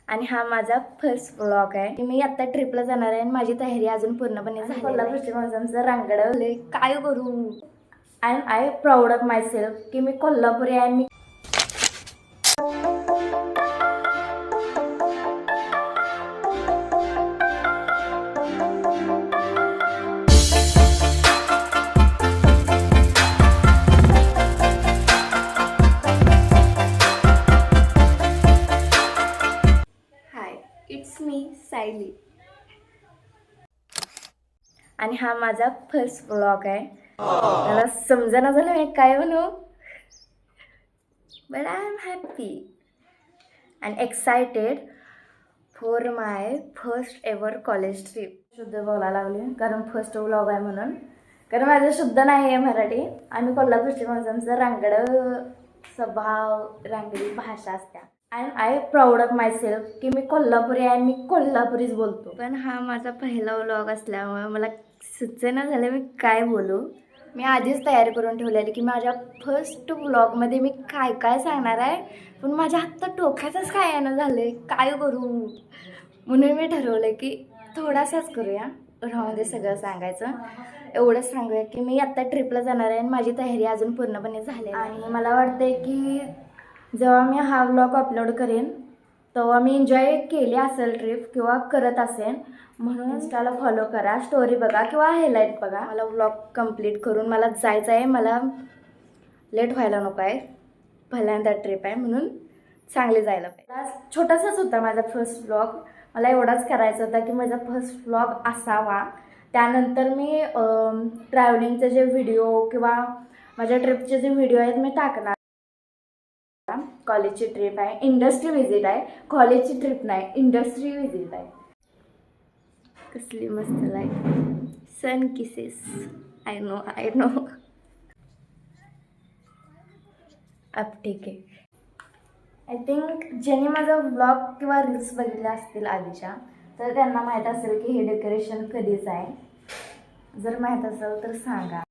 आणि हा माझा फर्स्ट व्लॉग आहे. मी आता ट्रिपला जाणार आहे आणि माझी तयारी अजून पूर्णपणे झाली. कोल्हापूरच्या माणसांचं रांगडवले काय करू. I proud of my self की मी कोल्हापुरी आहे. मी इट्स मी सायली आणि हा माझा फर्स्ट व्लॉग आहे. मला समजना झालं मी काय म्हणू, but I am happy and excited for my first ever college trip. शुद्ध बोलायला लागली कारण फर्स्ट व्लॉग आहे म्हणून, कारण माझं शुद्ध नाही आहे मराठी. आम्ही कोल्हापूरच्या माणसांचं रांगडं स्वभाव, रांगडी भाषा असत्या. I proud of my self की मी कोल्हापुरी आहे. मी कोल्हापुरीच बोलतो. पण हा माझा पहिला व्लॉग असल्यामुळे मला सुचना झालं मी काय बोलू. मी आधीच तयारी करून ठेवलेली की माझ्या फर्स्ट व्लॉगमध्ये मी काय काय सांगणार आहे, पण माझ्या हात डोक्यातच काय येणं झालं आहे काय करू. म्हणून मी ठरवलं की थोडासाच करूया, राहून सगळं सांगायचं. एवढंच सांगूया की मी आत्ता ट्रिपला जाणार आहे आणि माझी तयारी अजून पूर्णपणे झाली. आणि मला वाटते की जेव्हा मी हा व्लॉग अपलोड करेन तेव्हा मी एन्जॉय केली असेल ट्रिप किंवा करत असेल. म्हणून इन्स्टाला फॉलो करा, स्टोरी बघा किंवा हायलाईट बघा. मला व्लॉग कंप्लीट करून मला जायचं आहे. मला लेट व्हायला नको आहे, पहिल्यांदा ट्रिप आहे म्हणून चांगले जायला पाहिजे. छोटासाच होता माझा फर्स्ट व्लॉग. मला एवढाच करायचा होता की माझा फर्स्ट व्लॉग असावा. त्यानंतर मी ट्रॅव्हलिंगचे जे व्हिडिओ किंवा माझ्या ट्रिपचे जे व्हिडिओ आहेत मी टाकणार. कॉलेजची ट्रिप आहे, इंडस्ट्री विजिट आहे, कॉलेजची ट्रिप नाही इंडस्ट्री विजिट आहे. कसली मस्त light, sun kisses. I know अब ठीक आहे. आय थिंक ज्यांनी माझा व्लॉग किंवा रील्स बघितल्या असतील आधीच्या तर त्यांना माहीत असेल की हे डेकोरेशन कधीच आहे. जर माहीत असेल तर सांगा.